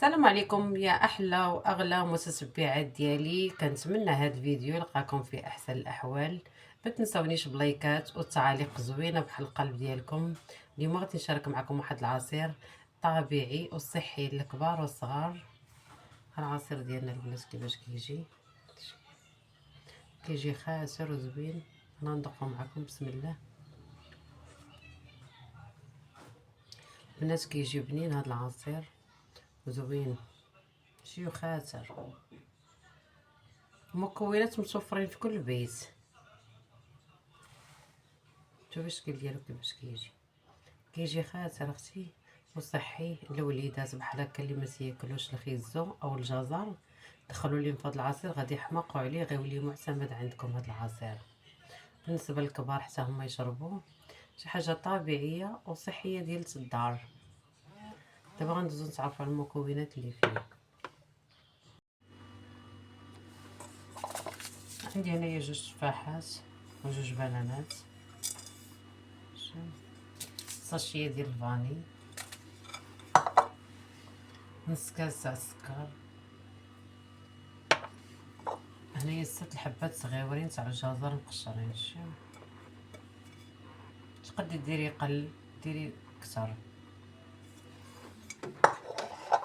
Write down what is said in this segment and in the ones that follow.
السلام عليكم يا احلى واغلى متتبعات ديالي. كنتمنى هذا الفيديو يلقاكم في احسن الاحوال. ما تنسونيش بلايكات والتعاليق زوينه بحال القلب ديالكم. اليوم غادي نشارك معكم واحد العصير طبيعي وصحي للكبار والصغار. العصير ديالنا البنات كيفاش كيجي خاسر وزوين. انا ندوقو معكم بسم الله. البنات كيجي بنين هذا العصير وزوين، ماشي خاسر. مكونات متوفرين في كل بيت. شوفي الشكل ديالو كيفاش كيجي خاسر اختي وصحي. الوليدات بحال هكا اللي ما تياكلوش الخيزو او الجزر، دخلوا لهم في هذا العصير غادي يحماقوا عليه، غيولي معتمد عندكم هذا العصير. بالنسبه للكبار حتى هما يشربوه، شي حاجه طبيعيه وصحيه ديال الدار. دابا غندوزو نتعرفوا على المكونات اللي فيه. عندي هنايا 2 تفاحات وجوج بنانات، ساشيه ديال الفاني، نص كاس تاع السكر، هنايا 6 الحبات صغيورين تاع الجزر مقشرين. تقدري ديري قل ديري كتر.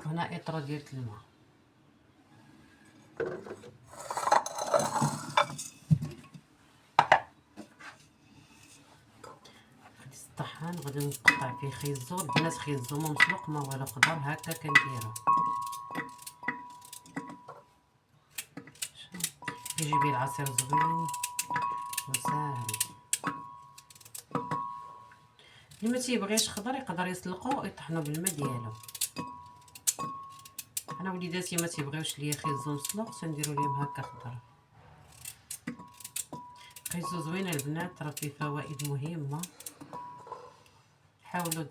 هنا اطرو ديال الماء. غادي الطحان غادي نقطع فيه خيزو. البنات خيزو ما مسلوق ما والو، خضر هكا كنديرو. يجي بيه العصير زوين وساهل. اللي ما تيبغيش خضر يقدر يسلقو ويطحنو بالماء ديالو. انا وليداتي ما تيبغيوش ليا خيزو مسلوق، تنديرو ليهم هكا خضر. خيزو زوين البنات، راه فيه فوائد مهمه. حاولوا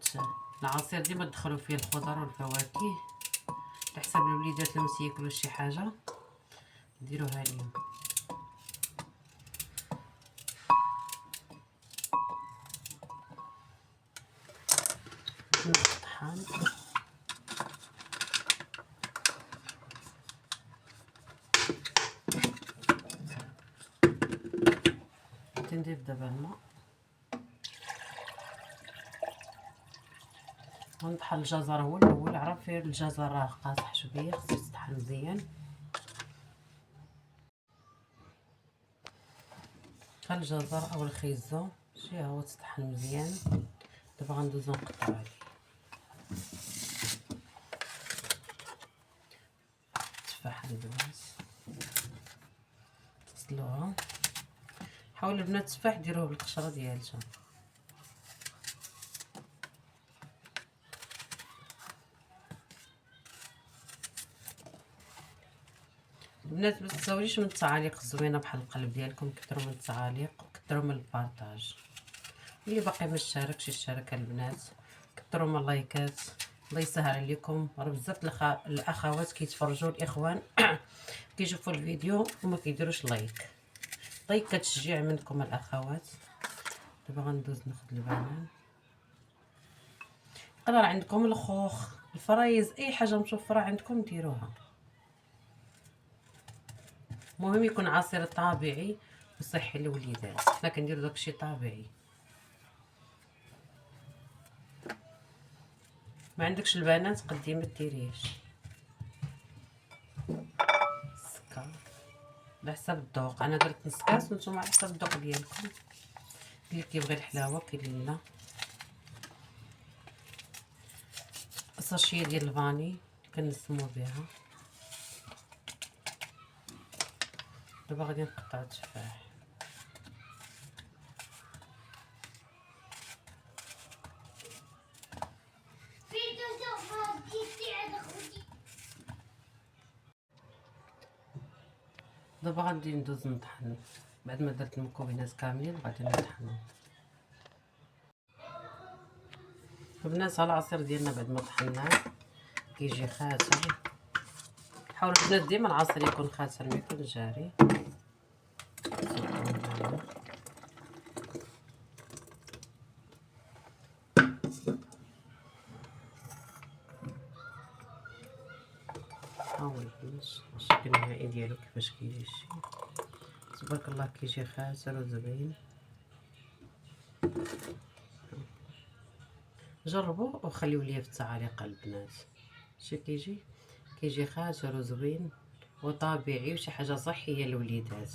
العصير ديما تدخلوا فيه الخضر والفواكه على حساب الوليدات اللي ما تياكلوش شي حاجه ديروها ليهم. الطحان تنضيف دابا الماء ونطحن الجزر. هو الاول عرفي الجزر راه قاصح شويه، خصو يطحن مزيان. الجزر او الخيزو شي هو تطحن مزيان. دابا غندوزو نقطعو عليه التفاحه البنات، تغسلوها. حاولوا البنات التفاح ديروه بالقشره ديالته. البنات ما تنساوليش من التعاليق الزوينه بحال القلب ديالكم، كثروا من التعاليق وكثروا من البارطاج. اللي باقي ما اشتركش يشترك البنات، كثروا من اللايكات. الله يسهل عليكم، راه بزاف الاخوات كيتفرجوا الاخوان كيشوفوا الفيديو وما كيديروش لايك. لايك كتشجيع منكم الاخوات. دابا غندوز ناخذ البنان. يقدر عندكم الخوخ، الفرايز، اي حاجه متوفره عندكم ديروها. المهم يكون عصير طبيعي وصحي للوليدات. حنا كنديرو داكشي طبيعي. ما عندكش البنات قدي ما ديريهش. السكر على حساب الذوق، انا درت نص كاس وانتم على حساب الذوق ديالكم. اللي كيبغي الحلاوه كاين اللي لا. ساشيه ديال الفاني كنسمو بها. دابا غادي نقطع التفاح. دابا غادي ندوز نطحن. بعد ما درت المكونات كاملين غادي نطحنهم. البنات العصير ديالنا بعد ما طحناه كيجي خاسر. حاولوا البنات ديما العصير يكون خاسر ما يكونش جاري. ها هو البنات الشكل النهائي ديالو كيفاش كيجي. تبارك الله كيجي خاسر وزوين. جربوا وخليو ليا في التعاليق البنات. شي كيجي خاسر وزوين وطبيعي وشي حاجه صحيه للوليدات.